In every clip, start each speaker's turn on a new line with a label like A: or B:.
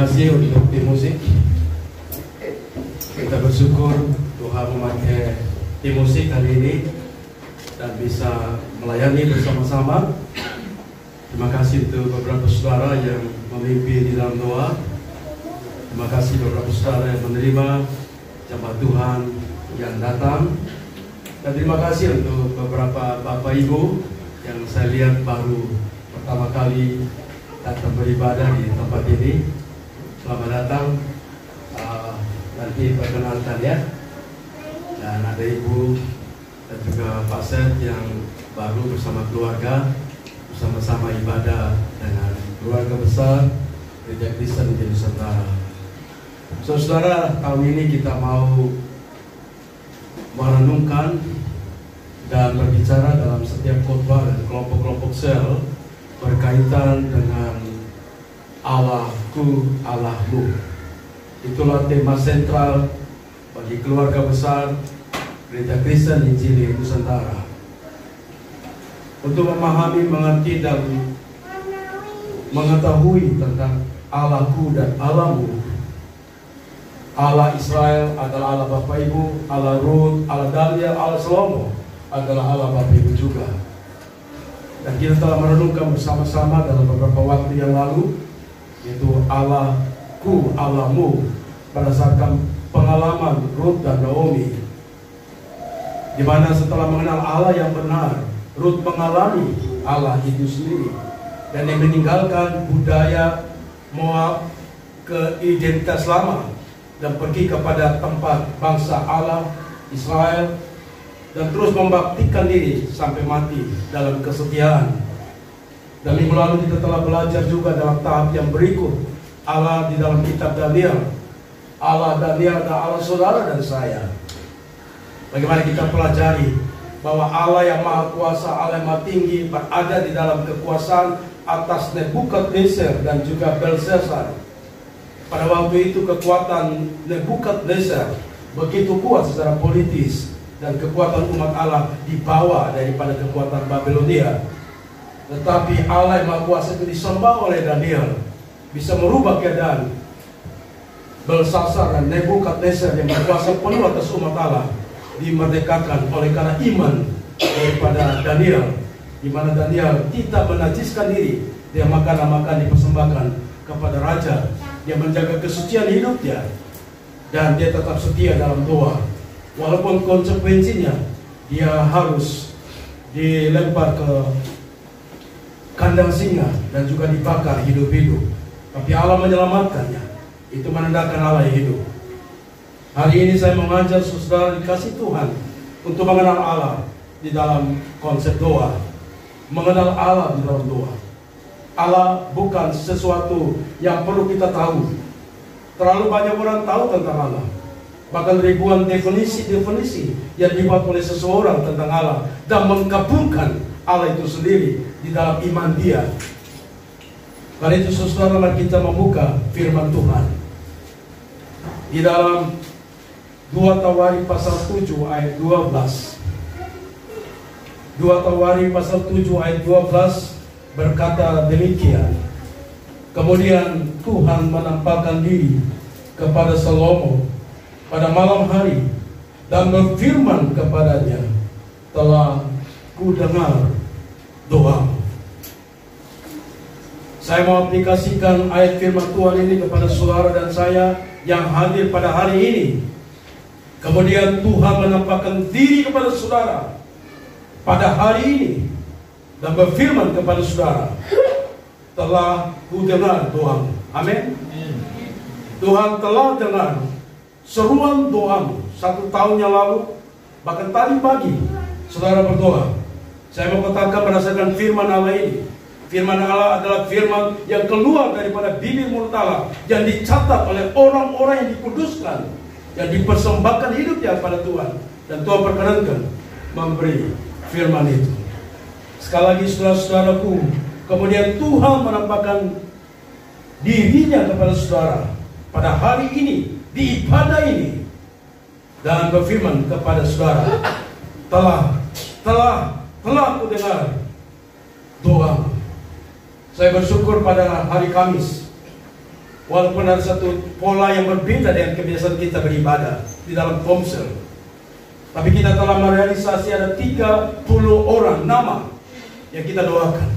A: kasih untuk tim musik. Kita bersyukur Tuhan memakai tim musik hari ini dan bisa melayani bersama-sama. Terima kasih untuk beberapa saudara yang memimpin di dalam doa. Terima kasih beberapa saudara yang menerima jemaat Tuhan yang datang. Dan terima kasih untuk beberapa Bapak Ibu yang saya lihat baru pertama kali datang beribadah di tempat ini. Selamat datang. Nanti perkenalkan ya. Dan ada Ibu dan juga Pak Seth yang baru bersama keluarga, bersama-sama ibadah dengan keluarga besar Gereja Kristen di Nusantara. Saudara, tahun ini kita mau merenungkan dan berbicara dalam setiap khotbah dan kelompok-kelompok sel berkaitan dengan Allahku, Allahmu. Itulah tema sentral bagi keluarga besar Gereja Kristen Injili Nusantara. Untuk memahami, mengerti dan mengetahui tentang Allahku dan Allahmu. Allah Israel adalah Allah Bapak Ibu, Allah Ruth, Allah Daniel, Allah Salomo adalah Allah Bapak Ibu juga. Dan kita telah merenungkan bersama-sama dalam beberapa waktu yang lalu, yaitu Allahku, Allahmu, berdasarkan pengalaman Ruth dan Naomi, di mana setelah mengenal Allah yang benar, Ruth mengalami Allah itu sendiri dan yang meninggalkan budaya Moab ke identitas lama dan pergi kepada tempat bangsa Allah Israel dan terus membaktikan diri sampai mati dalam kesetiaan. Dan minggu lalu kita telah belajar juga dalam tahap yang berikut Allah di dalam kitab Daniel. Allah Daniel adalah Allah saudara dan saya. Bagaimana kita pelajari bahwa Allah yang maha kuasa, Allah yang maha tinggi berada di dalam kekuasaan atas Nebukadnezar dan juga Belshazzar. Pada waktu itu kekuatan Nebukadnezar begitu kuat secara politis dan kekuatan umat Allah dibawa daripada kekuatan Babilonia. Tetapi Allah yang maha kuasa itu disembah oleh Daniel, bisa merubah keadaan. Belshazzar dan Nebukadnezar yang berkuasa penuh atas umat Allah dimerdekakan oleh karena iman daripada Daniel, di mana Daniel tidak menajiskan diri. Dia makan dipersembahkan kepada raja. Dia menjaga kesucian hidupnya dan dia tetap setia dalam doa. Walaupun konsekuensinya dia harus dilempar ke kandang singa dan juga dibakar hidup-hidup, tapi Allah menyelamatkannya. Itu menandakan Allah yang hidup. Hari ini saya mengajar saudara dikasih Tuhan untuk mengenal Allah di dalam konsep doa. Mengenal Allah di dalam doa. Allah bukan sesuatu yang perlu kita tahu. Terlalu banyak orang tahu tentang Allah. Bahkan ribuan definisi yang dibuat oleh seseorang tentang Allah dan menggabungkan Allah itu sendiri di dalam iman dia. Karena itu saudara, mari kita membuka firman Tuhan di dalam 2 Tawari pasal 7 ayat 12. 2 Tawari pasal 7 ayat 12 berkata demikian. Kemudian Tuhan menampakkan diri kepada Salomo pada malam hari dan berfirman kepadanya, telah ku dengar doamu. Saya mau aplikasikan ayat firman Tuhan ini kepada saudara dan saya yang hadir pada hari ini. Kemudian Tuhan menampakkan diri kepada saudara pada hari ini dan berfirman kepada saudara, telah ku dengar doamu. Amin. Tuhan telah dengar seruan doamu 1 tahun yang lalu, bahkan tadi pagi saudara berdoa. Saya mau katakan berdasarkan firman Allah ini. Firman Allah adalah firman yang keluar daripada bibir mulut Allah, yang dicatat oleh orang-orang yang dikuduskan, yang dipersembahkan hidupnya kepada Tuhan. Dan Tuhan perkenankan memberi firman itu. Sekali lagi saudara-saudaraku, kemudian Tuhan menampakkan dirinya kepada saudara pada hari ini, di ibadah ini, dan berfirman kepada saudara, telah ku dengar doa. Saya bersyukur pada hari Kamis Walaupun ada satu pola yang berbeda dengan kebiasaan kita beribadah di dalam Komsel, tapi kita telah merealisasi ada 30 orang nama yang kita doakan.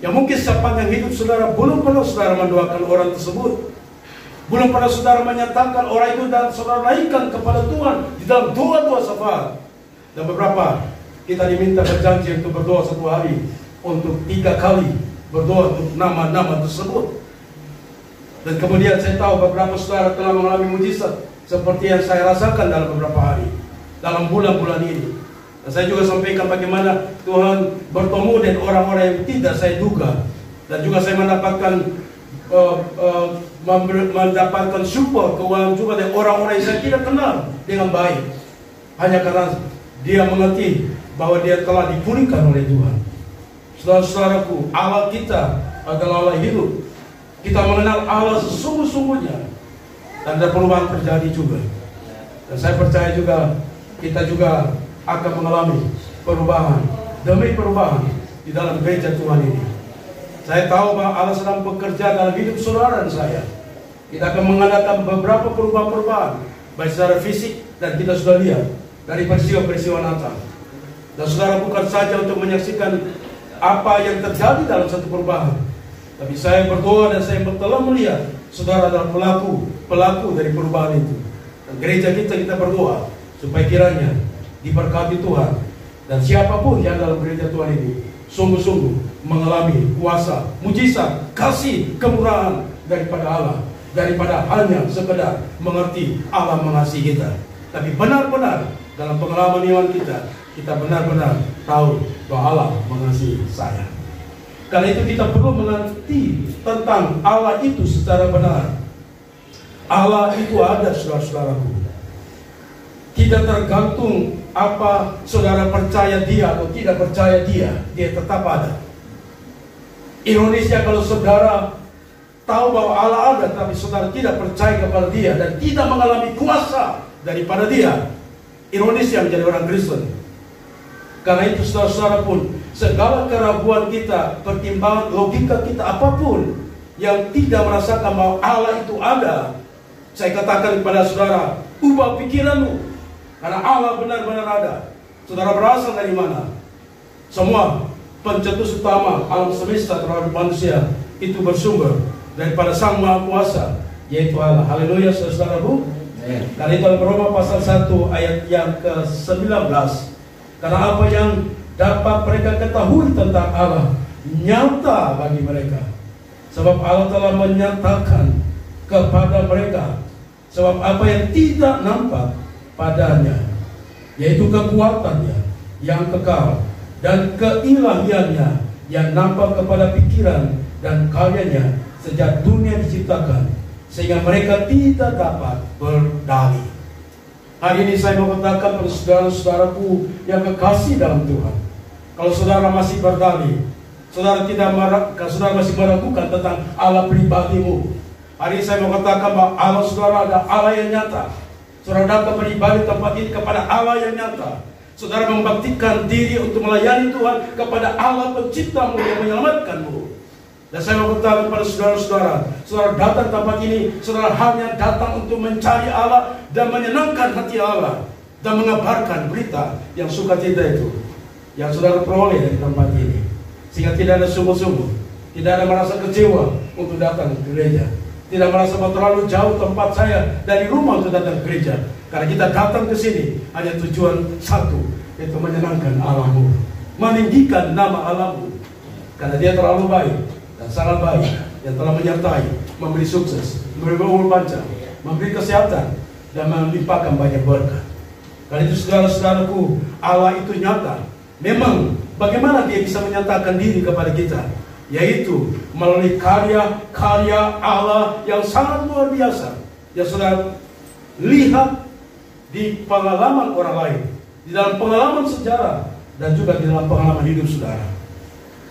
A: Yang mungkin sepanjang hidup saudara belum pernah saudara mendoakan orang tersebut, belum pernah saudara menyatakan orang itu dan saudara naikkan kepada Tuhan di dalam doa-doa syafaat. Dan beberapa kita diminta berjanji untuk berdoa satu hari untuk 3 kali berdoa untuk nama-nama tersebut. Dan kemudian saya tahu beberapa saudara telah mengalami mujizat seperti yang saya rasakan dalam beberapa hari, dalam bulan-bulan ini. Dan saya juga sampaikan bagaimana Tuhan bertemu dengan orang-orang yang tidak saya duga. Dan juga saya mendapatkan support keuangan juga dari orang-orang yang saya tidak kenal dengan baik. Hanya karena dia mengerti bahwa dia telah dipulihkan oleh Tuhan. Saudara-saudaraku, Allah kita adalah Allah hidup. Kita mengenal Allah sesungguh-sungguhnya. Dan ada perubahan terjadi juga. Dan saya percaya juga kita juga akan mengalami perubahan demi perubahan di dalam gereja Tuhan ini. Saya tahu bahwa Allah sedang bekerja dalam hidup saudara dan saya. Kita akan mengadakan beberapa perubahan-perubahan, baik secara fisik, dan kita sudah lihat dari peristiwa-peristiwa Natal. Dan saudara bukan saja untuk menyaksikan apa yang terjadi dalam satu perubahan, tapi saya berdoa dan saya telah melihat saudara adalah pelaku dari perubahan itu. Dan gereja kita berdoa supaya kiranya diberkati Tuhan, dan siapapun yang dalam gereja Tuhan ini sungguh-sungguh mengalami kuasa, mujizat, kasih, kemurahan daripada Allah, daripada hanya sekedar mengerti Allah mengasihi kita, tapi benar-benar dalam pengalaman iman kita benar-benar tahu bahwa Allah mengasihi saya. Karena itu kita perlu mengerti tentang Allah itu secara benar. Allah itu ada, saudara-saudaraku. Tidak tergantung apa saudara percaya dia atau tidak percaya dia tetap ada. Ironisnya kalau saudara tahu bahwa Allah ada, tapi saudara tidak percaya kepada dia dan tidak mengalami kuasa daripada dia, ironisnya menjadi orang Kristen. Karena itu saudara-saudara pun, segala keraguan kita, pertimbangan logika kita apapun yang tidak merasakan bahwa Allah itu ada, saya katakan kepada saudara, ubah pikiranmu. Karena Allah benar-benar ada. Saudara berasal dari mana? Semua pencetus utama alam semesta terhadap manusia itu bersumber daripada Sang Maha Kuasa, yaitu Allah. Haleluya, saudara-saudaraku. Karena itu dalam Roma pasal 1 ayat yang ke-19. Karena apa yang dapat mereka ketahui tentang Allah nyata bagi mereka, sebab Allah telah menyatakan kepada mereka. Sebab apa yang tidak nampak padanya, yaitu kekuatannya yang kekal dan keilahiannya yang nampak kepada pikiran dan karyanya sejak dunia diciptakan, sehingga mereka tidak dapat berdalih. Hari ini saya mau katakan kepada saudara-saudaraku yang kekasih dalam Tuhan, kalau saudara masih berdalih, saudara masih meragukan tentang Allah pribadimu, hari ini saya mau katakan bahwa Allah saudara ada Allah yang nyata. Saudara datang beribadah tempat ini kepada Allah yang nyata. Saudara membaktikan diri untuk melayani Tuhan kepada Allah penciptamu yang menyelamatkanmu. Dan saya mau katakan kepada saudara-saudara, saudara datang tempat ini, saudara hanya datang untuk mencari Allah dan menyenangkan hati Allah dan mengabarkan berita yang sukacita itu yang saudara peroleh dari tempat ini, sehingga tidak ada sungguh-sungguh, tidak ada merasa kecewa untuk datang ke gereja, tidak merasa bahwa terlalu jauh tempat saya dari rumah untuk datang ke gereja. Karena kita datang ke sini hanya tujuan satu, yaitu menyenangkan Allahmu, meninggikan nama Allahmu, karena Dia terlalu baik dan sangat baik, yang telah menyertai, memberi sukses, memberi umur panjang, memberi kesehatan, dan melimpahkan banyak berkat. Karena itu saudara-saudaraku, Allah itu nyata. Memang bagaimana Dia bisa menyatakan diri kepada kita? Yaitu melalui karya-karya Allah yang sangat luar biasa, yang saudara lihat di pengalaman orang lain, di dalam pengalaman sejarah, dan juga di dalam pengalaman hidup saudara.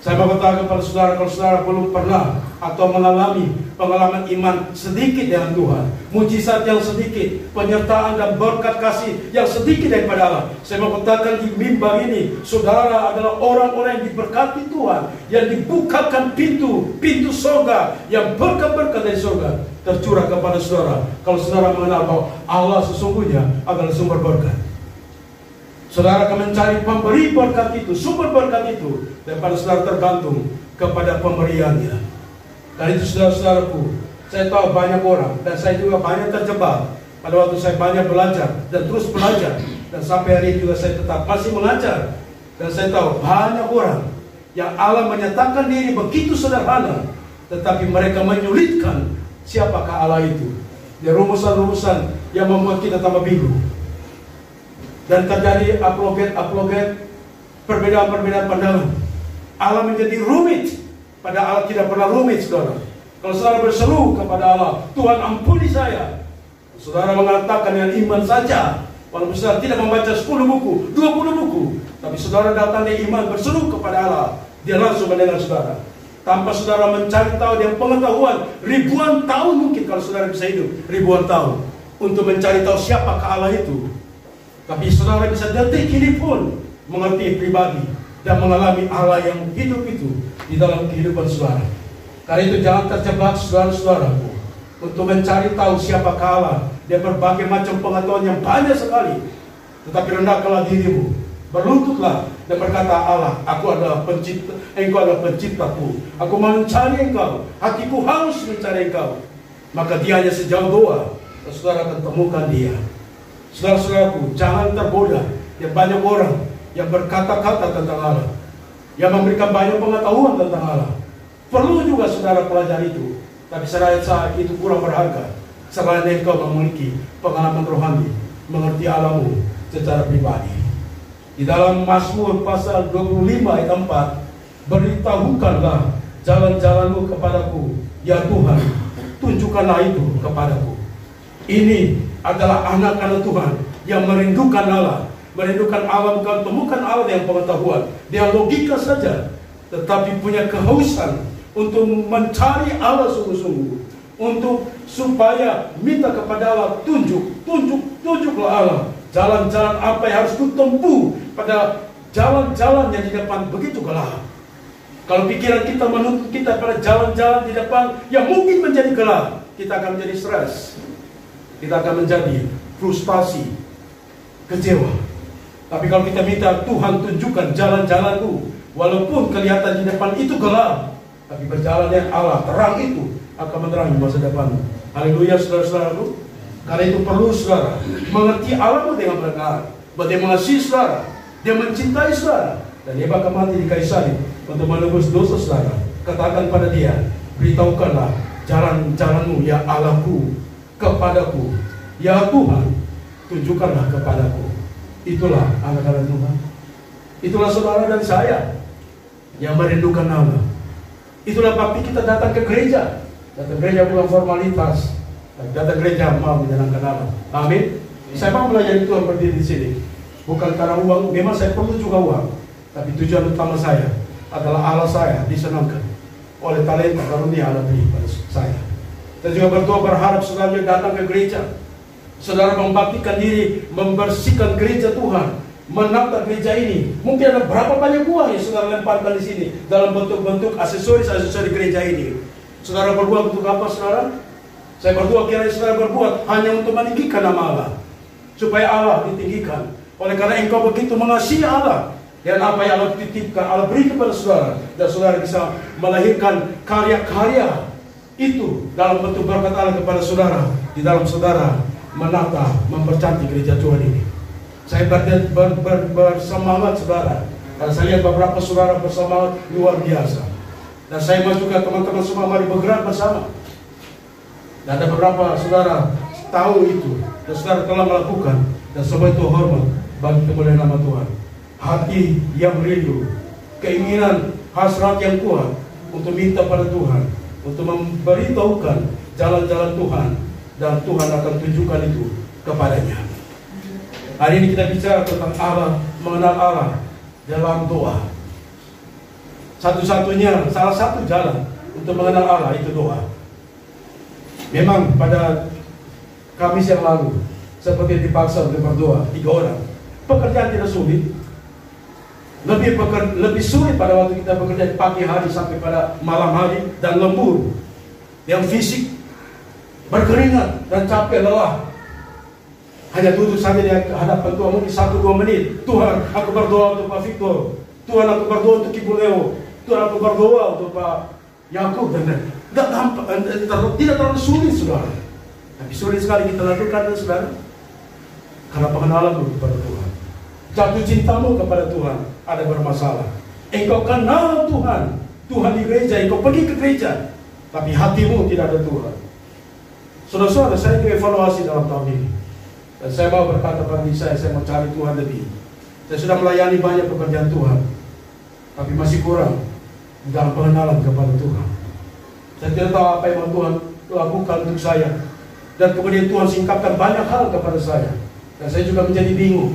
A: Saya mau katakan kepada saudara, kalau saudara belum pernah atau mengalami pengalaman iman sedikit dengan Tuhan, mujizat yang sedikit, penyertaan dan berkat kasih yang sedikit daripada Allah, saya mau katakan di mimbar ini, saudara adalah orang-orang yang diberkati Tuhan, yang dibukakan pintu surga, yang berkat-berkat dari surga tercurah kepada saudara. Kalau saudara mengenal bahwa Allah sesungguhnya adalah sumber berkat, saudara akan mencari pemberi berkat itu, sumber berkat itu, daripada saudara tergantung kepada pemberiannya. Karena itu saudara-saudaraku, saya tahu banyak orang, dan saya juga banyak terjebak pada waktu saya banyak belajar dan terus belajar, dan sampai hari ini juga saya tetap masih mengajar. Dan saya tahu banyak orang yang Allah menyatakan diri begitu sederhana, tetapi mereka menyulitkan siapakah Allah itu. Dia rumusan-rumusan yang membuat kita tambah bingung. Dan terjadi apologet, perbedaan-perbedaan pandangan. Allah menjadi rumit, padahal Allah tidak pernah rumit, saudara. Kalau saudara berseru kepada Allah, Tuhan ampuni saya, saudara mengatakan dengan iman saja, walaupun saudara tidak membaca 10 buku, 20 buku, tapi saudara datang dengan iman berseru kepada Allah, Dia langsung mendengar saudara. Tanpa saudara mencari tahu dengan pengetahuan ribuan tahun, mungkin kalau saudara bisa hidup ribuan tahun untuk mencari tahu siapakah Allah itu. Tapi saudara bisa detik ini pun mengerti pribadi dan mengalami Allah yang hidup itu di dalam kehidupan saudara. Karena itu jangan terjebak saudara-saudaraku untuk mencari tahu siapakah Allah. Dia berbagai macam pengetahuan yang banyak sekali. Tetapi rendahkanlah dirimu, berlututlah dan berkata, Allah, aku adalah pencipta, Engkau adalah penciptaku. Aku mencari Engkau, hatiku harus mencari Engkau. Maka dia hanya sejauh doa, dan saudara akan temukan Dia. Saudara-saudaraku, jangan tergoda yang banyak orang yang berkata-kata tentang Allah, yang memberikan banyak pengetahuan tentang Allah. Perlu juga saudara pelajari itu, tapi saya rasa itu kurang berharga selain engkau memiliki pengalaman rohani, mengerti Allahmu secara pribadi. Di dalam Mazmur pasal 25 ayat 4, beritahukanlah jalan-jalanmu kepadaku, ya Tuhan, tunjukkanlah itu kepadaku. Ini adalah anak-anak Tuhan yang merindukan Allah. Merindukan Allah bukan temukan Allah dengan pengetahuan, dia logika saja, tetapi punya kehausan untuk mencari Allah sungguh-sungguh, untuk supaya minta kepada Allah, tunjuklah Allah jalan-jalan apa yang harus kutempuh pada jalan-jalan yang di depan begitu gelap. Kalau pikiran kita menuntut kita pada jalan-jalan di depan yang mungkin menjadi gelap, kita akan menjadi stres, kita akan menjadi frustasi, kecewa. Tapi kalau kita minta Tuhan tunjukkan jalan-jalanku, walaupun kelihatan di depan itu gelap, tapi berjalan yang Allah terang itu akan menerangi masa depanmu. Haleluya, saudara-saudaraku. Karena itu perlu saudara mengerti Allahmu dengan benar, bahwa Dia mengasihi saudara, Dia mencintai saudara, dan Dia bahkan mati di kayu salib untuk menebus dosa saudara. Katakan pada Dia, beritahukanlah jalan-jalanmu, ya Allahku, kepadaku. Ya Tuhan, tunjukkanlah kepadaku. Itulah anak-anak Tuhan. Itulah saudara dan saya yang merindukan Allah. Itulah bakti kita datang ke gereja. Datang gereja bukan formalitas, datang gereja mau menyenangkan Allah. Amin. Saya mau belajar Tuhan berdiri di sini bukan karena uang. Memang saya perlu juga uang, tapi tujuan utama saya adalah Allah saya disenangkan oleh talenta karunia Allah beri pada saya. Saya juga berdoa berharap saudara datang ke gereja, saudara membaktikan diri, membersihkan gereja Tuhan, menata gereja ini. Mungkin ada berapa banyak uang yang saudara lemparkan di sini dalam bentuk-bentuk aksesoris gereja ini. Saudara berbuat untuk apa, saudara? Saya berdoa kiranya saudara berbuat hanya untuk meninggikan nama Allah, supaya Allah ditinggikan. Oleh karena engkau begitu mengasihi Allah, dan apa yang Allah titipkan, Allah beri kepada saudara, dan saudara bisa melahirkan karya-karya itu dalam bentuk berkat Allah kepada saudara, di dalam saudara menata, mempercantik gereja Tuhan ini. Saya bersemangat saudara, karena saya lihat beberapa saudara bersemangat luar biasa. Dan saya mau juga teman-teman semua mari bergerak bersama. Dan ada beberapa saudara tahu itu, dan saudara telah melakukan, dan semua itu hormat bagi kemuliaan nama Tuhan. Hati yang rindu, keinginan, hasrat yang kuat untuk minta pada Tuhan, untuk memberitahukan jalan-jalan Tuhan, dan Tuhan akan tunjukkan itu kepadanya. Hari ini kita bicara tentang Allah, mengenal Allah dalam doa. Satu-satunya, salah satu jalan untuk mengenal Allah itu doa. Memang pada Kamis yang lalu, seperti dipaksa untuk berdoa 3 orang. Pekerjaan tidak sulit. Lebih sulit pada waktu kita bekerja di pagi hari sampai pada malam hari dan lembur. Yang fisik berkeringat dan capek lelah. Hanya duduk saja di hadapan Tuhan mungkin 1-2 menit. Tuhan, aku berdoa untuk Pak Victor. Tuhan, aku berdoa untuk Ibu Leo. Tuhan, aku berdoa untuk Pak Yakub. Tidak gampang, tidak terlalu sulit, saudara. Tapi sulit sekali kita lakukan, saudara. Karena pengenalanmu kepada Tuhan, jatuh cintamu kepada Tuhan ada bermasalah. Engkau kenal Tuhan, Tuhan di gereja, engkau pergi ke gereja, tapi hatimu tidak ada Tuhan. Saudara-saudara, saya dievaluasi dalam tahun ini. Dan saya mau berkata pada diri saya mau cari Tuhan lebih. Saya sudah melayani banyak pekerjaan Tuhan, tapi masih kurang dalam pengenalan kepada Tuhan. Saya tidak tahu apa yang Tuhan lakukan untuk saya. Dan kemudian Tuhan singkapkan banyak hal kepada saya. Dan saya juga menjadi bingung.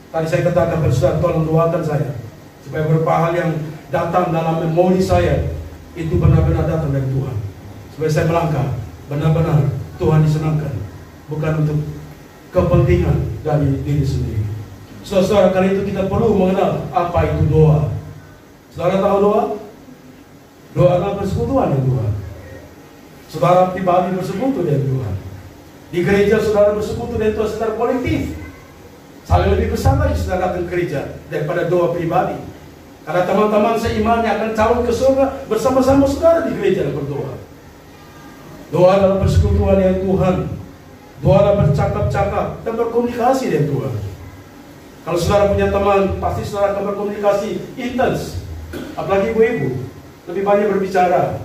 A: Tadi saya katakan pada saudara, tolong doakan saya supaya beberapa hal yang datang dalam memori saya itu benar-benar datang dari Tuhan. Supaya saya melangkah benar-benar Tuhan disenangkan, bukan untuk kepentingan dari diri sendiri. Saudara, karena itu kita perlu mengenal apa itu doa. Saudara tahu doa? Doa adalah persekutuan dengan Tuhan. Saudara pribadi bersekutu dengan Tuhan. Di gereja saudara bersekutu dengan Tuhan secara kolektif. Saling lebih besar lagi saudara datang ke gereja daripada doa pribadi. Karena teman-teman seiman yang akan calon ke surga bersama-sama saudara di gereja dan berdoa. Doa adalah persekutuan dengan Tuhan. Doa adalah bercakap-cakap dan berkomunikasi dengan Tuhan. Kalau saudara punya teman, pasti saudara akan berkomunikasi intens. Apalagi ibu-ibu, lebih banyak berbicara.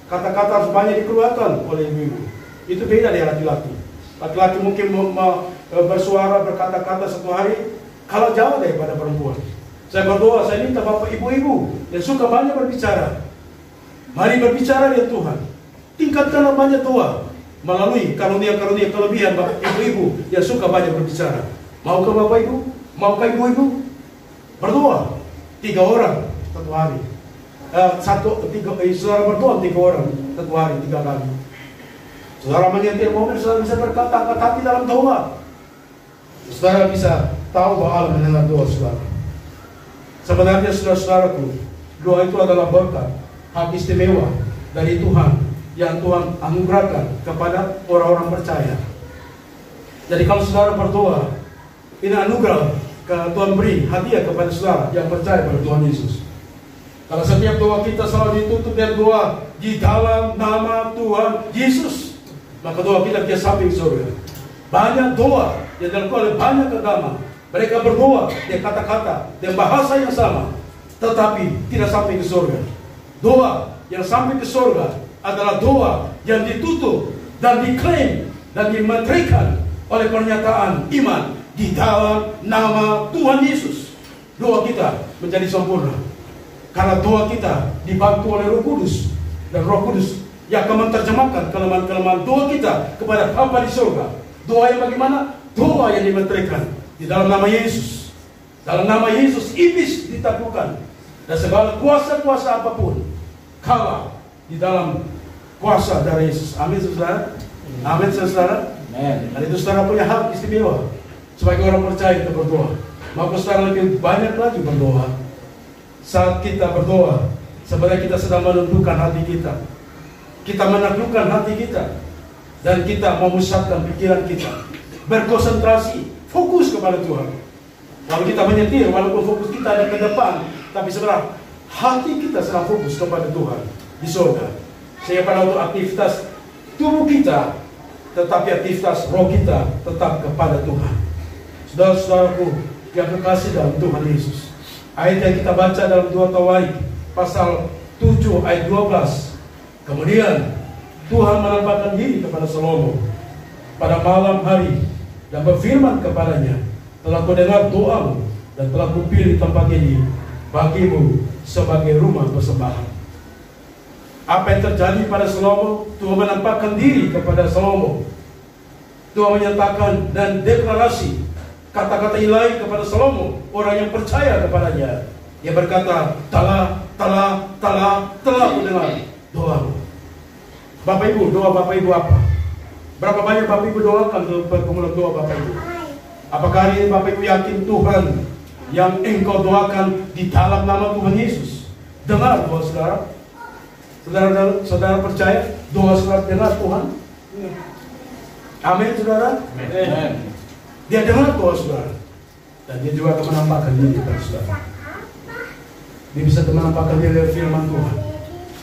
A: Kata-kata harus banyak dikeluarkan oleh ibu-ibu. Itu beda dengan laki-laki. Laki-laki mungkin bersuara, berkata-kata satu hari, kalau jauh daripada perempuan. Saya berdoa, saya minta Bapak Ibu-ibu yang suka banyak berbicara, mari berbicara dengan Tuhan. Tingkatkanlah banyak doa melalui karunia-karunia kelebihan Bapak Ibu-ibu yang suka banyak berbicara. Maukah Bapak Ibu? Maukah Ibu-ibu? Berdoa 3 orang satu hari. Saudara berdoa 3 orang satu hari 3 kali. Saudara menyetir mobil, saudara bisa berkata angkat hati dalam doa. Saudara bisa tahu bahwa Allah mendengar doa saudara. Sebenarnya saudara-saudaraku, doa itu adalah berkat, hak istimewa dari Tuhan yang Tuhan anugerahkan kepada orang-orang percaya. Jadi kalau saudara berdoa, ini anugerah Tuhan beri hadiah kepada saudara yang percaya pada Tuhan Yesus. Kalau setiap doa kita selalu ditutup dengan doa di dalam nama Tuhan Yesus, maka doa kita tidak sampai ke surga. Banyak doa yang dilakukan oleh banyak agama. Mereka berdoa dengan kata-kata dan bahasa yang sama, tetapi tidak sampai ke surga. Doa yang sampai ke surga adalah doa yang ditutup dan diklaim dan dimetrikan oleh pernyataan iman di dalam nama Tuhan Yesus. Doa kita menjadi sempurna karena doa kita dibantu oleh Roh Kudus, dan Roh Kudus yang akan menerjemahkan kelemahan-kelemahan doa kita kepada Bapa di surga. Doa yang bagaimana? Doa yang dimetrikan di dalam nama Yesus. Dalam nama Yesus iblis ditaklukkan dan segala kuasa-kuasa apapun kalah di dalam kuasa dari Yesus. Amin saudara. Amin saudara. Dan itu saudara punya hak istimewa sebagai orang percaya kita berdoa. Maka saudara lebih banyak lagi berdoa. Saat kita berdoa, sebenarnya kita sedang menundukkan hati kita. Kita menaklukkan hati kita, dan kita memusatkan pikiran kita, berkonsentrasi, fokus kepada Tuhan. Kalau kita menyetir, walaupun fokus kita ada ke depan, tapi sebenarnya hati kita sedang fokus kepada Tuhan di surga. Sehingga pada waktu aktivitas tubuh kita, tetapi aktivitas roh kita tetap kepada Tuhan. Saudara-saudaraku yang kekasih dalam Tuhan Yesus, ayat yang kita baca dalam 2 Tawarik pasal 7 ayat 12. Kemudian Tuhan menampakkan diri kepada Salomo pada malam hari dan berfirman kepadanya, telah kudengar doamu dan telah kupilih tempat ini bagimu sebagai rumah persembahan. Apa yang terjadi pada Salomo? Tuhan menampakkan diri kepada Salomo. Tuhan menyatakan dan deklarasi kata-kata ilahi kepada Salomo, orang yang percaya kepadanya. Dia berkata, telah telah mendengar doamu. Bapak Ibu, doa Bapak Ibu apa? Berapa banyak Bapak Ibu doakan ke pergumulan doa Bapak Ibu? Apakah hari ini Bapak Ibu yakin Tuhan yang engkau doakan di dalam nama Tuhan Yesus dengar doa saudara? Saudara percaya doa saudara dengar Tuhan? Amin saudara? Amin. Dia dengar doa saudara. Dan dia juga akan menampakkan diri kepada saudara. Dia bisa menampakkan diri dari firman Tuhan.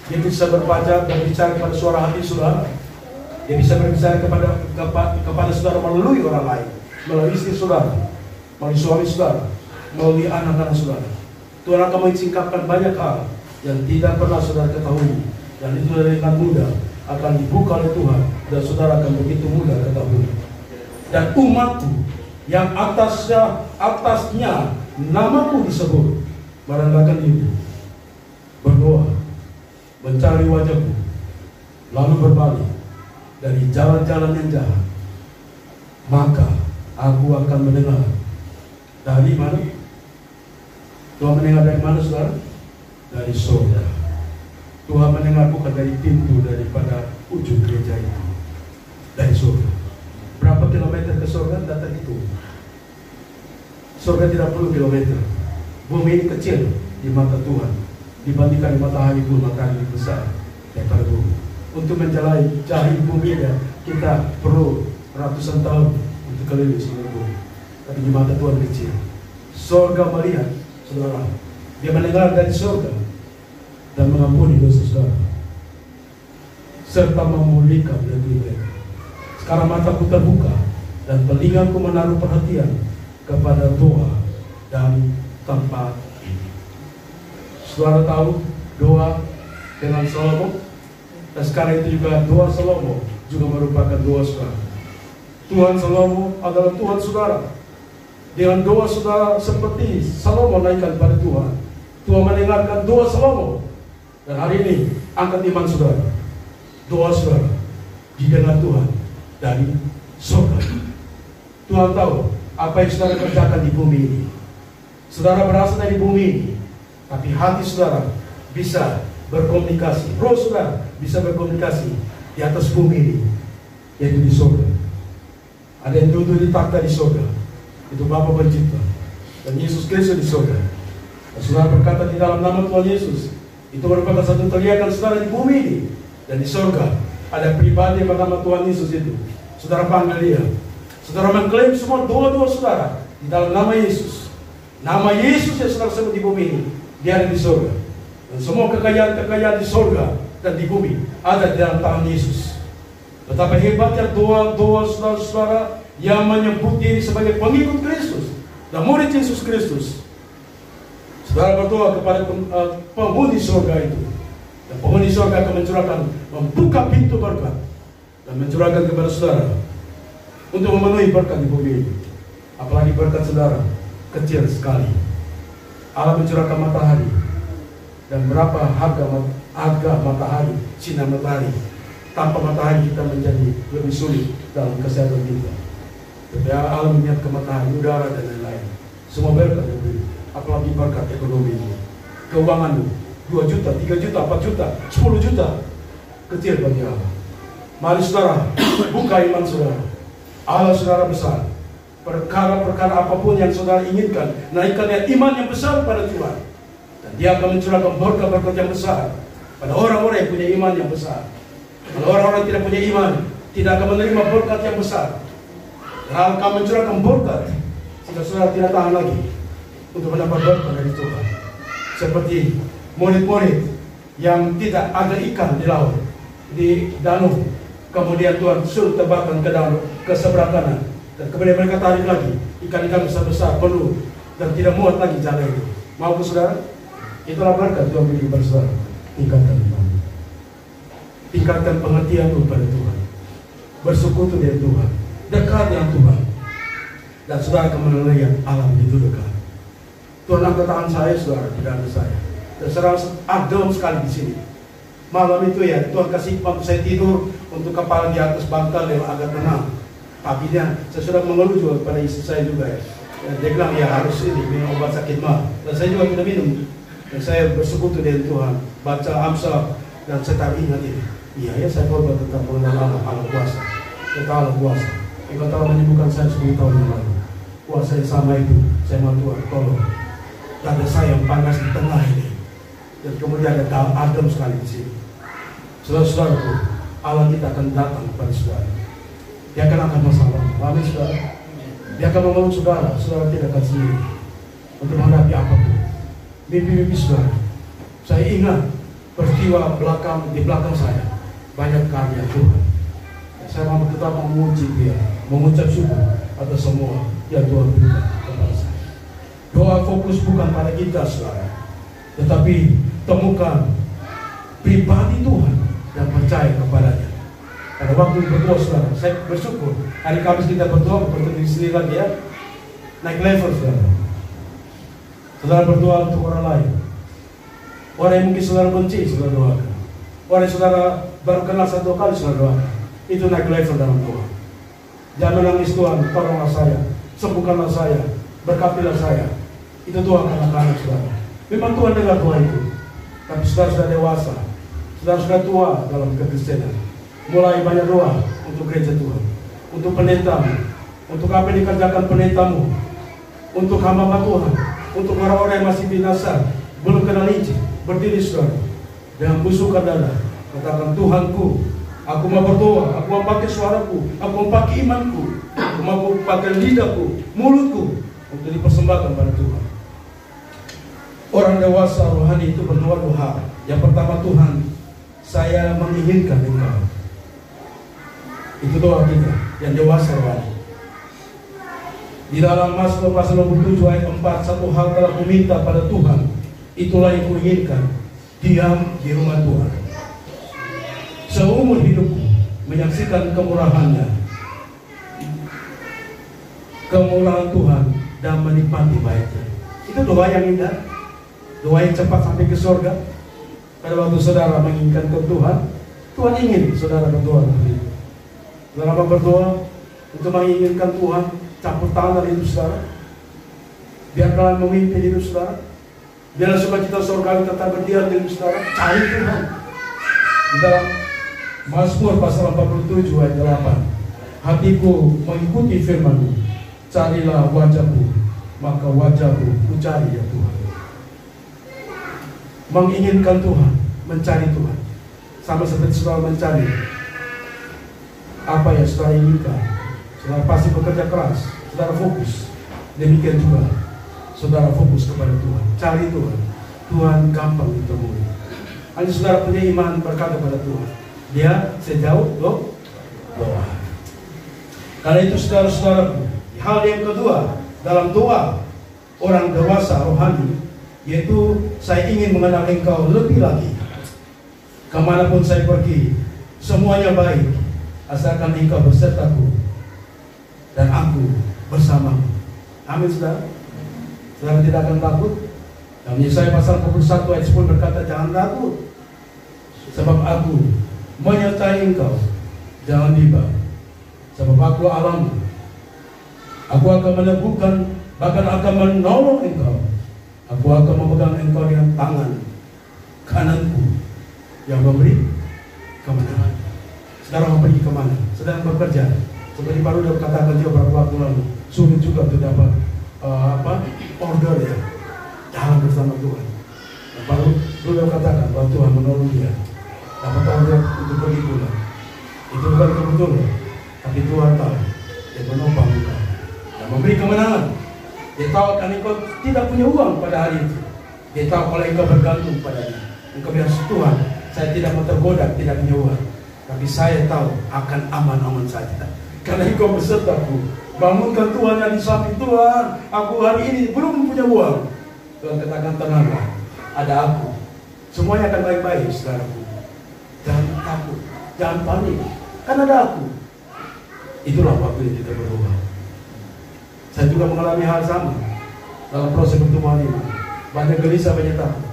A: Dia bisa berbicara kepada suara hati saudara. Dia bisa berbicara kepada saudara melalui orang lain, melalui istri saudara, melalui suami saudara, melalui anak-anak saudara. Tuhan akan mengisingkapkan banyak hal yang tidak pernah saudara ketahui. Dan itu dengan mudah akan dibuka oleh Tuhan, dan saudara akan begitu mudah ketahui. Dan umatku yang atasnya namaku disebut, merendahkan diri, berdoa, mencari wajahku, lalu berbalik dari jalan-jalan yang jahat, maka aku akan mendengar. Dari mana? Tuhan mendengar dari mana saudara? Dari surga. Tuhan mendengar bukan dari pintu daripada ujung gereja itu, dari surga. Berapa kilometer ke surga? Data itu. Surga tidak perlu kilometer. Bumi ini kecil di mata Tuhan dibandingkan matahari bumi, matahari lebih besar daripada bumi. Untuk menjelajahi bumi kita perlu ratusan tahun untuk keliling seluruh bumi. Tapi di mata Tuhan kecil. Surga melihat, saudara. Dia mendengar dari surga dan mengampuni dosa saudara, serta memulihkan negeri mereka. Sekarang mataku terbuka dan telingaku menaruh perhatian kepada doa dan tempat ini. Saudara tahu doa dengan Salomo, dan sekarang itu juga doa Salomo juga merupakan doa saudara. Tuhan Salomo adalah Tuhan saudara. Dengan doa saudara seperti Salomo naikkan pada Tuhan, Tuhan mendengarkan doa Salomo. Dan hari ini angkat iman saudara, doa saudara didengar Tuhan dari surga. Tuhan tahu apa yang saudara kerjakan di bumi ini. Saudara berasal dari bumi ini, tapi hati saudara bisa berkomunikasi, roh saudara bisa berkomunikasi di atas bumi ini, yaitu di surga. Ada yang duduk di takhta di surga, itu Bapa Pencipta, dan Yesus Kristus di surga. Dan saudara berkata di dalam nama Tuhan Yesus, itu merupakan satu teriakan saudara di bumi ini. Dan di surga ada pribadi yang bernama Tuhan Yesus itu. Saudara panggil dia. Saudara mengklaim semua doa-doa saudara di dalam nama Yesus. Nama Yesus yang saudara sebut di bumi ini, dia ada di surga. Dan semua kekayaan-kekayaan di surga dan di bumi ada di dalam tangan Yesus. Betapa hebatnya doa-doa saudara-saudara yang menyebut diri sebagai pengikut Kristus dan murid Yesus Kristus. Saudara berdoa kepada penghuni surga itu, dan penghuni surga akan mencurahkan, membuka pintu berkat dan mencurahkan kepada saudara untuk memenuhi berkat di bumi ini. Apalagi berkat saudara kecil sekali. Allah mencurahkan matahari, dan berapa harga matahari, sinar matahari. Tanpa matahari kita menjadi lebih sulit dalam kesehatan kita. Tapi Allah menyiapkan matahari, udara dan lain-lain. Semua berkat yang beri. Apalagi berkat ekonomi ini, keuangan 2 juta, 3 juta, 4 juta, 10 juta, kecil bagi Allah. Mari saudara, buka iman saudara. Allah saudara besar. Perkara-perkara apapun yang saudara inginkan, naikkannya iman yang besar pada Tuhan, dan dia akan mencurahkan berkat-berkat yang besar pada orang-orang yang punya iman yang besar. Kalau orang-orang tidak punya iman, tidak akan menerima berkat yang besar. Dan Allah akan mencurahkan berkat sehingga saudara tidak tahan lagi untuk mendapat berkat dari Tuhan. Seperti murid-murid yang tidak ada ikan di laut, di danau, kemudian Tuhan suruh terbangkan ke danau, ke seberang kanan, dan kemudian mereka tarik lagi, ikan-ikan besar-besar penuh dan tidak muat lagi jalan itu. Mau saudara? Itulah berkat Tuhan beri kepada saudara. Tingkatkan iman, tingkatkan pengertian kepada Tuhan, bersekutu dengan Tuhan, dekat dengan Tuhan, dan saudara akan melihat alam itu dekat. Tuhan angkat tangan saya, saudara, di dalam saya. Dan saudara adem sekali di sini. Malam itu ya, Tuhan kasih waktu saya tidur untuk kepala di atas bantal yang agak tenang. Paginya saya sudah mengeluh juga kepada istri saya juga ya. Dan dia bilang ya harus ini minum obat sakit mah. Dan saya juga tidak minum. Dan saya bersekutu dengan Tuhan, baca Amsal, dan saya ingat ini. Iya ya, saya khotbah tentang mengenal Allah kuasa. Saya tahu Allah kuasa. Engkau telah menyembuhkan saya 10 tahun yang lalu. Kuasa yang sama itu, saya mau Tuhan tolong. Dada saya yang panas di tengah ini. Dan kemudian ada adem sekali di sini. Saudara-saudaraku, Allah kita akan datang kepada saudara. Dia akan angkat masalah. Amin saudara. Dia akan menolong saudara. Saudara tidak akan sendiri untuk menghadapi apapun. Mimpi-mimpi saudara. Saya ingat peristiwa di belakang saya banyak karya Tuhan. Saya mau tetap memuji Dia, mengucap syukur atas semua yang Tuhan berikan kepada saya. Doa fokus bukan pada kita saudara, tetapi temukan pribadi Tuhan dan percaya kepadanya. Pada waktu berdoa saudara, saya bersyukur hari Kamis kita berdoa bertemu di sini lagi ya, naik level saudara. Saudara berdoa untuk orang lain. Orang yang mungkin saudara benci, saudara doakan. Orang yang saudara baru kenal 1 kali, saudara doakan. Itu naik level dalam doa. Jangan menangis, Tuhan, tolonglah saya, sembuhkanlah saya, berkatilah saya. Itu doa anak-anak saudara. Memang Tuhan dengar doa itu. Tapi saudara sudah dewasa, saudara sudah tua dalam kekristenan. Mulai banyak doa untuk gereja Tuhan, untuk pendetamu, untuk apa yang dikerjakan pendetamu, untuk hamba Tuhan, untuk orang-orang yang masih binasa, belum kenal Injil. Berdiri saudara dengan busukkan dada, katakan, Tuhanku, aku mau berdoa, aku mau pakai suaraku, aku mau pakai imanku, aku mau pakai lidahku, mulutku untuk dipersembahkan pada Tuhan. Orang dewasa rohani itu berdoa doa. Yang pertama, Tuhan, saya menginginkan Engkau. Itu doa kita yang dewasa rohani. Di dalam Mazmur pasal 27 ayat 4, satu hal telah kuminta pada Tuhan, itulah yang kuinginkan, diam di rumah Tuhan seumur hidupku, menyaksikan kemurahannya, kemurahan Tuhan, dan menikmati baiknya. Itu doa yang indah, doa yang cepat sampai ke surga. Pada waktu saudara menginginkan ke Tuhan, Tuhan ingin saudara berdoa seperti itu. Saudara berdoa untuk menginginkan Tuhan campur tangan dalam hidup saudara, biar kalian memimpin hidup saudara, biar sukacita surgawi tetap berdiam di hidup saudara. Cari Tuhan. Di dalam Mazmur pasal 47 ayat 8, hatiku mengikuti firman-Mu, carilah wajah-Mu, maka wajah-Mu kucari ya Tuhan. Menginginkan Tuhan, mencari Tuhan, sama seperti saudara mencari apa yang saudara inginkan. Saudara pasti bekerja keras, saudara fokus. Demikian juga saudara fokus kepada Tuhan, cari Tuhan. Tuhan gampang ditemui. Hanya saudara punya iman, berkata kepada Tuhan, Dia sejauh doa. Karena itu saudara-saudaraku, hal yang kedua dalam doa orang dewasa rohani, yaitu saya ingin mengenal Engkau lebih lagi. Kemanapun saya pergi, semuanya baik, asalkan Engkau besertaku dan aku bersamamu. Amin saudara. Saudara tidak akan takut. Dalam Yesaya pasal 41 ayat 10 berkata, jangan takut, sebab aku menyertai engkau. Jangan bimbang, sebab aku Allahmu. Aku akan meneguhkan, bahkan akan menolong engkau. Aku akan memegang engkau dengan tangan kananku yang memberi kemenangan. Saudara mau pergi kemana? Sedang bekerja. Seperti baru sudah katakan juga beberapa waktu lalu, sulit juga untuk dapat order ya, jalan bersama Tuhan. Dan baru sudah katakan bahwa Tuhan menolong dia dapat order untuk pergi pulang. Itu bukan kebetulan, tapi Tuhan tahu dia menopang engkau dan memberi kemenangan. Dia tahu kan engkau tidak punya uang pada hari itu. Dia tahu kalau engkau bergantung padanya. Engkau bilang, Tuhan, saya tidak mau tergoda, tidak punya uang, tapi saya tahu akan aman-aman saja karena engkau besertaku. Bangunkan Tuhan yang di samping. Tuhan, aku hari ini belum punya uang. Tuhan katakan, tenanglah, ada aku. Semuanya akan baik-baik, saudaraku. Jangan takut, jangan panik, kan ada aku. Itulah waktu yang kita berdoa. Saya juga mengalami hal sama dalam proses pertemuan ini. Banyak gelisah, banyak takut,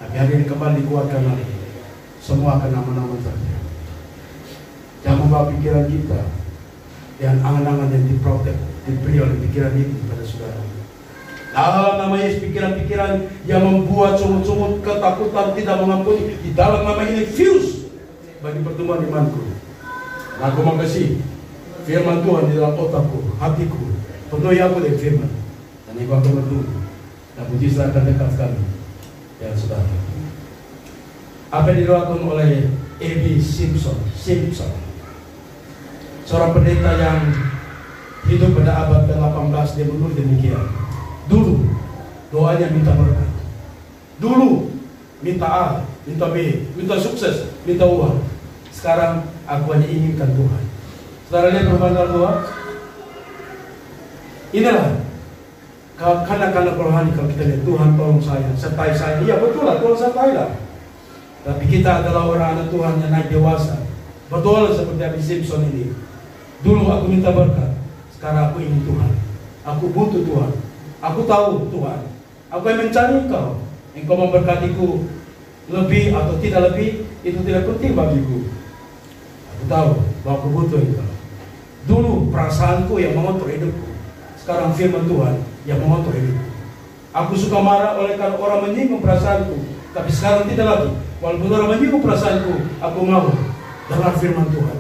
A: tapi hari ini kembali dikuatkan lagi. Semua akan aman-aman saja. Jangan membawa pikiran kita dan angan-angan yang diprotek, diberi oleh pikiran ini pada saudara. Dalam nama Yesus, pikiran-pikiran yang membuat sumut-sumut ketakutan tidak mengampuni, di dalam nama ini virus bagi pertumbuhan imanku. Aku mengasihi firman Tuhan di dalam otakku, hatiku, penuhi aku dengan firman. Dan aku akan bertumbuh. Dan mujizat akan dekat sekali. Ya saudara. Apa yang dilakukan oleh A.B. Simpson, seorang pendeta yang hidup pada abad ke-18, dia menulis demikian. Dulu doanya minta berkat. Dulu minta A, minta B, minta sukses, minta uang. Sekarang aku hanya inginkan Tuhan. Saudara lihat perubahan doa. Inilah kanak-kanak rohani. Kalau kita lihat, Tuhan tolong saya, sertai saya. Iya betul lah, Tuhan sertai lah. Tapi kita adalah orang anak Tuhan yang naik dewasa. Berdoa seperti Abi Simpson ini. Dulu aku minta berkat, sekarang aku ingin Tuhan. Aku butuh Tuhan. Aku tahu Tuhan. Aku yang mencari Engkau. Engkau memberkatiku lebih atau tidak lebih, itu tidak penting bagiku. Aku tahu bahwa aku butuh Engkau. Dulu perasaanku yang mengontrol hidupku. Sekarang firman Tuhan yang mengontrol hidupku. Aku suka marah oleh karena orang menyinggung perasaanku. Tapi sekarang tidak lagi. Walaupun orang menyinggung perasaanku, aku mau dengar firman Tuhan.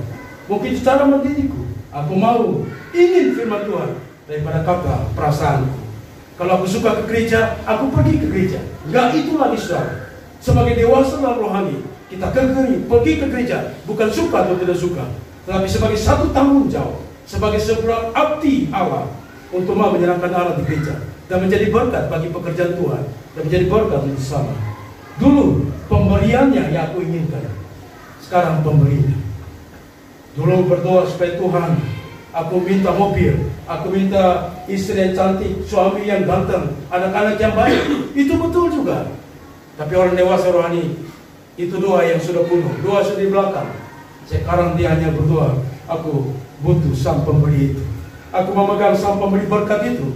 A: Mungkin secara mendidikku, aku mau ingin firman Tuhan daripada kata perasaanku. Kalau aku suka ke gereja, aku pergi ke gereja. Enggak itu lagi saudara. Sebagai dewasa dalam rohani, kita pergi ke gereja bukan suka atau tidak suka, tetapi sebagai satu tanggung jawab, sebagai sebuah abdi Allah untuk mau menyenangkan Allah di gereja dan menjadi berkat bagi pekerjaan Tuhan dan menjadi berkat untuk sesama. Dulu pemberiannya yang aku inginkan, sekarang pemberinya. Dulu berdoa supaya Tuhan, aku minta mobil, aku minta istri yang cantik, suami yang ganteng, anak-anak yang baik. Itu betul juga. Tapi orang dewasa rohani, itu doa yang sudah kuno, doa sudah di belakang. Sekarang dia hanya berdoa, aku butuh sang pemberi itu. Aku memegang sang pemberi berkat itu.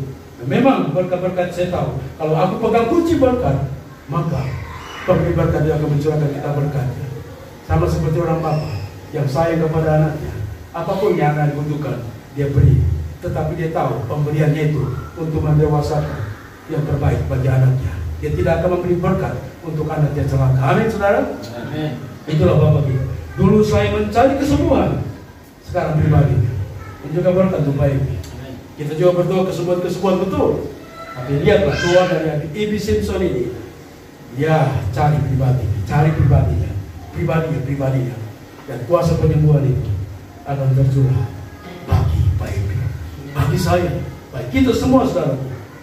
A: Memang berkat-berkat saya tahu, kalau aku pegang kunci berkat, maka pemberi berkat dia akan mencurahkan kita berkatnya. Sama seperti orang bapa yang sayang kepada anaknya. Apapun yang anak butuhkan, dia beri. Tetapi dia tahu pemberiannya itu untuk mendewasakan yang terbaik bagi anaknya. Dia tidak akan memberi berkat untuk anaknya celaka. Amin saudara? Amin. Itulah Bapak kita. Dulu saya mencari kesembuhan, sekarang pribadi. Ini juga berkat untuk baik. Kita juga berdoa kesembuhan betul. Tapi lihatlah doa dari A.B. Simpson ini. Dia cari pribadinya. Dan kuasa penyembuhan itu akan tercurah bagi saya, bagi kita semua saudara.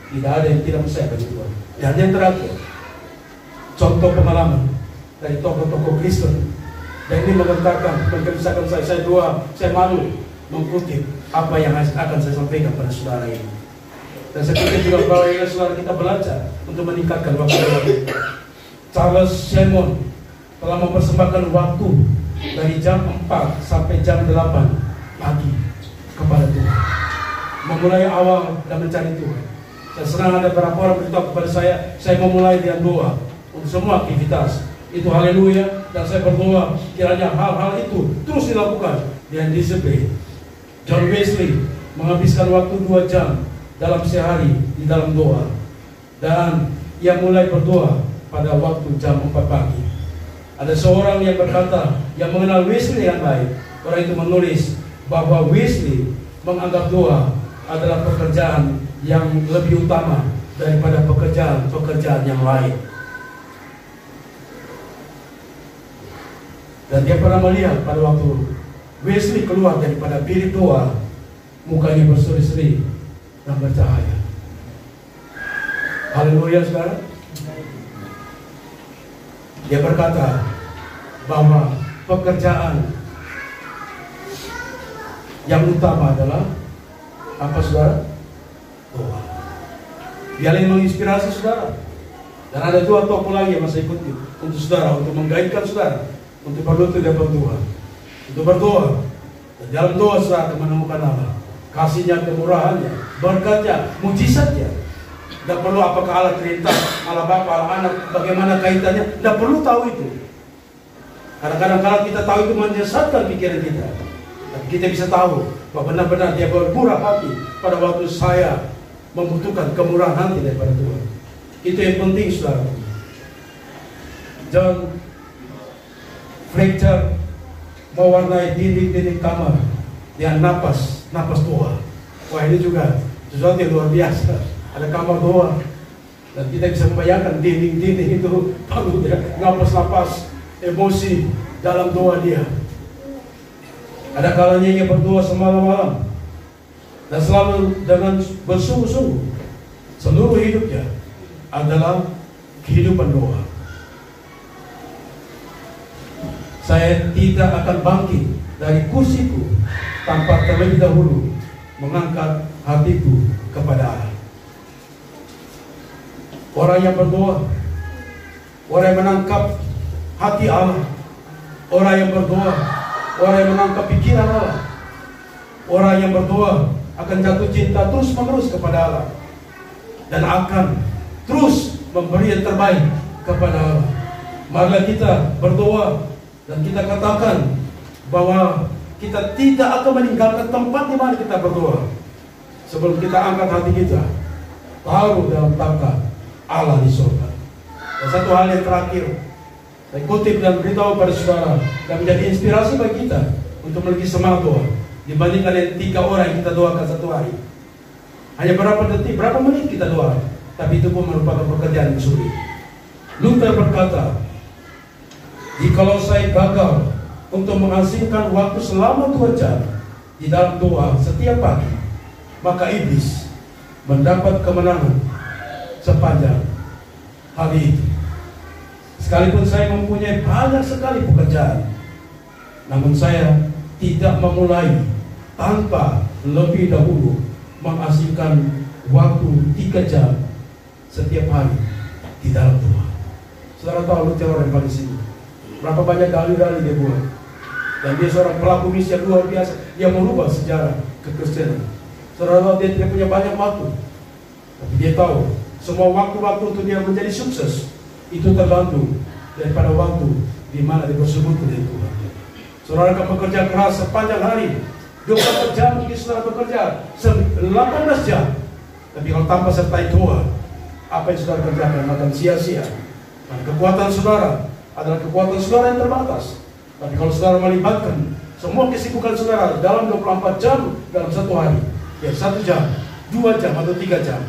A: Tidak ada yang tidak bisa bagi Tuhan. Dan yang terakhir, contoh pengalaman dari tokoh-tokoh Kristen. Dan ini mengisahkan saya doa, saya malu mengutip apa yang akan saya sampaikan pada saudara ini. Dan saya pikir juga kalau saudara kita belajar untuk meningkatkan waktu. Charles Simon telah mempersembahkan waktu dari jam 4 sampai jam 8 pagi kepada Tuhan. Memulai awal dan mencari Tuhan. Saya senang ada beberapa orang beritahu kepada saya memulai dengan doa untuk semua aktivitas. Itu haleluya. Dan saya berdoa kiranya hal-hal itu terus dilakukan dengan disiplin. John Wesley menghabiskan waktu 2 jam dalam sehari di dalam doa. Dan ia mulai berdoa pada waktu jam 4 pagi. Ada seorang yang berkata, yang mengenal Wesley dengan baik. Orang itu menulis bahwa Wesley menganggap doa adalah pekerjaan yang lebih utama daripada pekerjaan yang lain. Dan dia pernah melihat pada waktu Wesley keluar daripada bilik doa, mukanya berseri-seri dan bercahaya. Haleluya saudara. Dia berkata bahwa pekerjaan yang utama adalah apa saudara? Doa. Dia yang menginspirasi saudara. Dan ada 2 tokoh lagi yang masih ikuti untuk saudara, untuk menggaitkan saudara, untuk berlutut di depan Tuhan, untuk berdoa. Dan dalam doa saudara akan menemukan Allah, kasihnya, kemurahannya, berkatnya, mujizatnya. Tidak perlu apakah Allah Trintas, Allah Bapa, Allah Anak, bagaimana kaitannya, tidak perlu tahu itu. Kadang-kadang kalau kita tahu itu menyesatkan pikiran kita. Tapi kita bisa tahu bahwa benar-benar dia bermurah hati pada waktu saya membutuhkan kemurahan hati daripada Tuhan. Itu yang penting, saudara. Jangan fracture mewarnai dinding-dinding kamar dengan napas doa. Wah, ini juga sesuatu yang luar biasa. Ada kamar doa, dan kita bisa membayangkan dinding-dinding itu perlu dia napas emosi dalam doa dia. Ada kalanya ia berdoa semalam-malam dan selalu dengan bersungguh-sungguh. Seluruh hidupnya adalah kehidupan doa. Saya tidak akan bangkit dari kursiku tanpa terlebih dahulu mengangkat hatiku kepada Allah. Orang yang berdoa, orang yang menangkap hati Allah, orang yang berdoa, orang yang menangkap pikiran Allah, orang yang berdoa akan jatuh cinta terus menerus kepada Allah dan akan terus memberi yang terbaik kepada Allah. Marilah kita berdoa dan kita katakan bahwa kita tidak akan meninggalkan tempat di mana kita berdoa sebelum kita angkat hati kita taruh dalam tangga Allah di surga. Dan satu hal yang terakhir, saya kutip dan beritahu pada saudara dan menjadi inspirasi bagi kita untuk memiliki semangat doa dibandingkan yang 3 orang yang kita doakan satu hari. Hanya berapa detik, berapa menit kita doa, tapi itu pun merupakan pekerjaan yang sulit. Luther berkata, jikalau saya gagal untuk menghasilkan waktu selama 2 jam di dalam doa setiap pagi, maka iblis mendapat kemenangan sepanjang hari itu. Sekalipun saya mempunyai banyak sekali pekerjaan, namun saya tidak memulai tanpa lebih dahulu menghasilkan waktu 3 jam setiap hari di dalam doa. Saudara tahu Luther orang yang paling sibuk. Berapa banyak dalil-dalil dia buat. Dan dia seorang pelaku misi yang luar biasa. Dia merubah sejarah kekristenan. Saudara tahu dia tidak punya banyak waktu, tapi dia tahu semua waktu-waktu untuk dia menjadi sukses itu tergantung daripada waktu di mana dia bersekutu dengan Tuhan. Saudara akan bekerja keras sepanjang hari, 24 jam mungkin saudara bekerja 18 jam, tapi kalau tanpa sertai doa, apa yang saudara kerjakan akan sia-sia. Dan kekuatan saudara adalah kekuatan saudara yang terbatas. Tapi kalau saudara melibatkan semua kesibukan saudara dalam 24 jam dalam satu hari, ya 1 jam, 2 jam atau 3 jam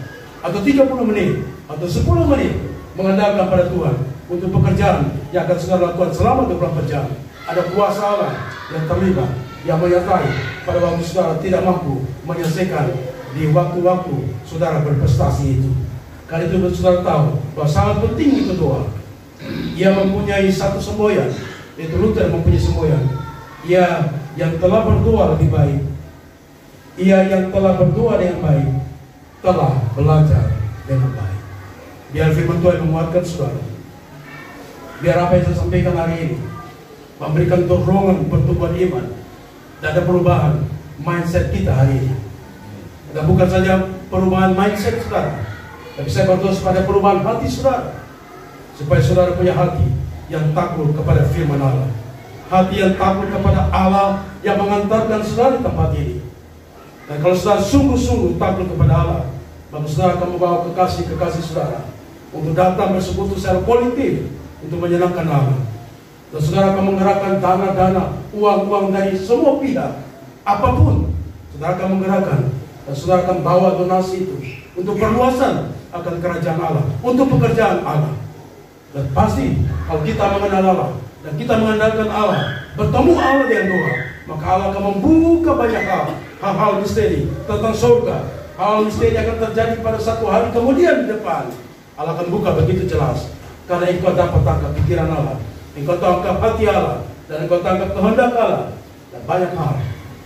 A: atau 30 menit atau 10 menit mengandalkan pada Tuhan untuk pekerjaan yang akan saudara lakukan selama 24 jam. Ada kuasa Allah yang terlibat, yang menyertai pada waktu saudara tidak mampu menyelesaikan di waktu-waktu saudara berprestasi itu. Karena itu saudara tahu bahwa sangat penting itu doa. Ia mempunyai satu semboyan, yaitu Luther mempunyai semboyan. Ia yang telah berdoa lebih baik, ia yang telah berdoa dengan baik, telah belajar dengan baik. Biar firman Tuhan menguatkan saudara. Biar apa yang saya sampaikan hari ini memberikan dorongan pertumbuhan iman dan ada perubahan mindset kita hari ini. Dan bukan saja perubahan mindset saudara, tapi saya berdoa pada perubahan hati saudara, supaya saudara punya hati yang takut kepada firman Allah, hati yang takut kepada Allah yang mengantarkan saudara di tempat ini. Dan kalau saudara sungguh-sungguh takut kepada Allah, maka saudara akan membawa kekasih-kekasih saudara untuk datang bersekutu secara kolektif untuk menyenangkan Allah. Dan saudara akan menggerakkan dana-dana, uang-uang dari semua pihak, apapun saudara akan menggerakkan. Dan saudara akan bawa donasi itu untuk perluasan akan kerajaan Allah, untuk pekerjaan Allah. Dan pasti kalau kita mengenal Allah dan kita mengandalkan Allah, bertemu Allah dengan doa, maka Allah akan membuka banyak hal-hal misteri tentang surga. Hal misteri akan terjadi pada satu hari kemudian di depan. Allah akan buka begitu jelas, karena engkau dapat tangkap pikiran Allah, engkau tangkap hati Allah, dan engkau tangkap kehendak Allah. Dan banyak hal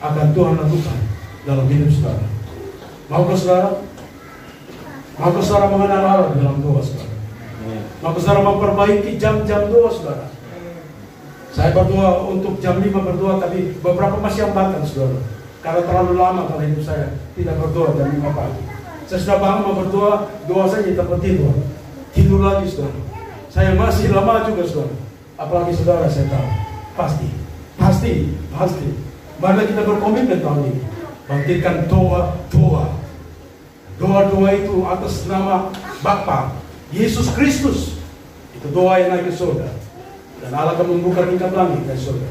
A: akan Tuhan lakukan dalam hidup saudara. Maukah saudara? Maukah saudara mengenal Allah dalam doa saudara? Maukah saudara memperbaiki jam-jam doa saudara? Saya berdoa untuk jam 5 berdoa, tapi beberapa masih hambatan saudara, karena terlalu lama kalau hidup saya tidak berdoa jam 5 pagi. Saya sudah bangun berdoa, doa saja tempat tidur lagi saudara. Saya masih lama juga saudara. Apalagi saudara, saya tahu pasti mari kita berkomitmen tahun ini bangkitkan doa Doa-doa itu atas nama Bapa Yesus Kristus. Itu doa yang naik ke surga. Dan Allah akan membuka tingkap langit dari surga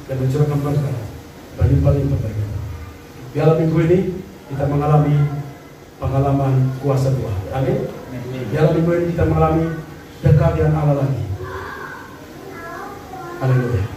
A: dan mencurahkan berkat berlimpah-limpah bagi kita. Biarlah minggu ini kita mengalami pengalaman kuasa Tuhan. Amin. Biarlah minggu ini kita mengalami dekat dengan Allah lagi. Haleluya.